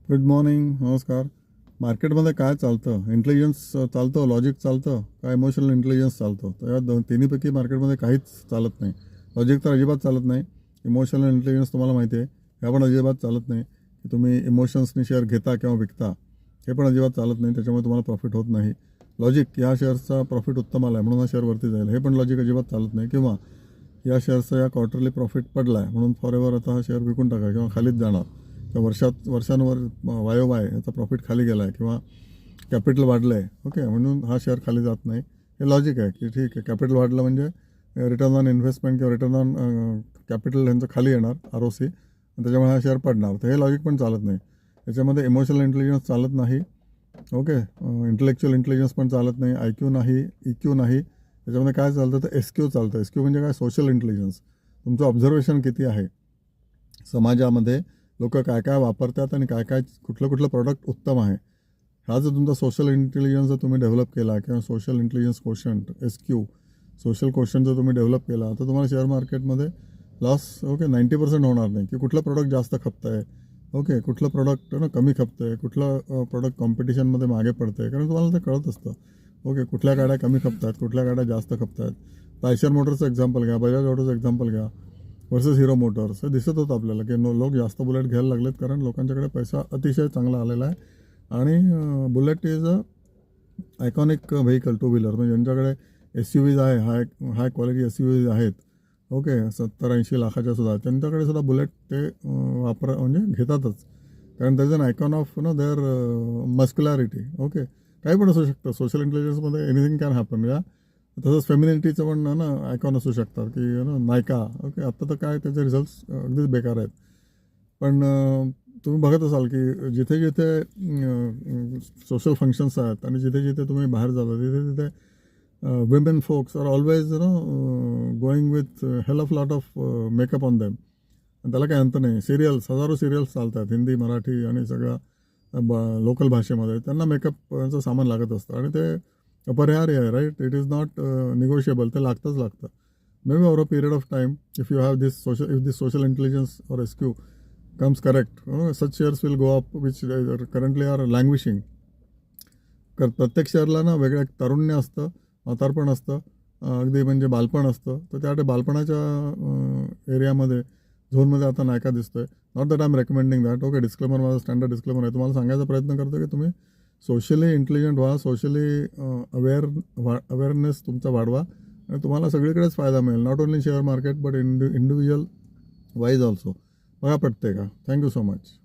Good morning, नमस्कार. मार्केटमध्ये काय चालतं? इंटेलिजन्स चालतं, लॉजिक चालतं का इमोशनल इंटेलिजन्स चालतं? तर या तिन्हीपैकी मार्केटमध्ये काहीच चालत नाही. लॉजिक तर अजिबात चालत नाही. इमोशनल इंटेलिजन्स तुम्हाला माहिती आहे, ह्या पण अजिबात चालत नाही. की तुम्ही इमोशन्सनी शेअर घेता किंवा विकता, हे पण अजिबात चालत नाही. त्याच्यामुळे तुम्हाला प्रॉफिट होत नाही. लॉजिक या शेअरचा प्रॉफिट उत्तम आला आहे म्हणून हा शेअर वरती जाईल, हे पण लॉजिक अजिबात चालत नाही. किंवा या शेअरचा या क्वार्टरली प्रॉफिट पडला आहे म्हणून फॉरएव्हर आता हा शेअर विकून टाका किंवा खालीच जाणार, किंवा वर्षांवर वायोवाय याचा प्रॉफिट खाली गेला आहे किंवा कॅपिटल वाढलं आहे, ओके, म्हणून हा शेअर खाली जात नाही. हे लॉजिक आहे की ठीक आहे, कॅपिटल वाढलं म्हणजे रिटर्न ऑन इन्व्हेस्टमेंट किंवा रिटर्न ऑन कॅपिटल यांचं खाली येणार, ROC, त्याच्यामुळे हा शेअर पडणार. तर हे लॉजिक पण चालत नाही. याच्यामध्ये इमोशनल इंटेलिजन्स चालत नाही, ओके, इंटेलेक्च्युअल इंटेलिजन्स पण चालत नाही, IQ नाही, EQ नाही. त्याच्यामध्ये काय चालतं तर SQ चालतं. SQ म्हणजे काय? Social intelligence. तुमचं ऑब्झर्वेशन किती आहे समाजामध्ये, लोक काय काय वापरतात आणि काय काय कुठलं प्रॉडक्ट उत्तम आहे, हा जर तुमचा सोशल इंटेलिजन्स जर तुम्ही डेव्हलप केला किंवा social intelligence quotient SQ social quotient जर तुम्ही डेव्हलप केला तर तुम्हाला शेअर मार्केटमध्ये लॉस, ओके, 90% होणार नाही. की कुठलं प्रोडक्ट जास्त खपतं आहे, ओके, कुठलं प्रोडक्ट कमी खपतं आहे, कुठलं प्रोडक्ट कॉम्पिटिशनमध्ये मागे पडतं आहे, कारण तुम्हाला ते कळत असतं. ओके, कुठल्या गाड्या कमी खपतात, कुठल्या गाड्या जास्त खपतात. तर आयशर मोटर्सचं एक्झाम्पल घ्या, बजाज ऑटोचं एक्झाम्पल घ्या वर्सेस हिरो मोटर्स. हे दिसत होतं आपल्याला की लोक जास्त बुलेट घ्यायला लागलेत कारण लोकांच्याकडे पैसा अतिशय चांगला आलेला आहे. आणि bullet is a iconic vehicle, two wheeler, म्हणजे ज्यांच्याकडे SUVज आहे, हाय क्वालिटी SUVज आहेत, ओके, 70-80 लाखाच्या सुद्धा, त्यांच्याकडे सुद्धा बुलेट ते म्हणजे घेतातच. कारण त्याचं आयकॉन ऑफ देअर मस्क्युलॅरिटी. ओके, काही पण असू शकतं सोशल इंटेलिजन्समध्ये, एनिथिंग कॅन हॅपन. या तसंच फेमिनिटीचं पण आयकॉन असू शकतात की नायका. ओके, आत्ता तर काय त्याचे रिझल्ट्स अगदीच बेकार आहेत. पण तुम्ही बघत असाल की जिथे जिथे सोशल फंक्शन्स आहेत आणि जिथे जिथे तुम्ही बाहेर जाता तिथे तिथे women folks are always going with hell of lot of makeup on them. त्याला काही अंत नाही. सिरियल्स, हजारो सिरियल्स चालतात हिंदी, मराठी आणि सगळ्या लोकल भाषेमध्ये. त्यांना मेकअपचं सामान लागत असतं आणि ते अपरिहार्य आहे, right. It is not negotiable. ते लागतं. May be over a period of time, if you have this social intelligence और SQ comes correct, such shares will go up which currently are languishing. प्रत्येक शेअरला वेगळं एक तारुण्य असतं, म्हातारपण असतं, अगदी म्हणजे बालपण असतं. तर त्या बालपणाच्या एरियामध्ये, झोनमध्ये आता नायका दिसतोय. Not that I am recommending that, okay. Disclaimer, माझा स्टँडर्ड डिस्क्लेमर आहे. तुम्हाला सांगायचा प्रयत्न करतो की तुम्ही सोशली इंटेलिजंट व्हा, सोशली अवेअरनेस तुमचा वाढवा आणि तुम्हाला सगळीकडेच फायदा मिळेल. Not only share market but individual wise also. बघा पटते का? Thank you so much.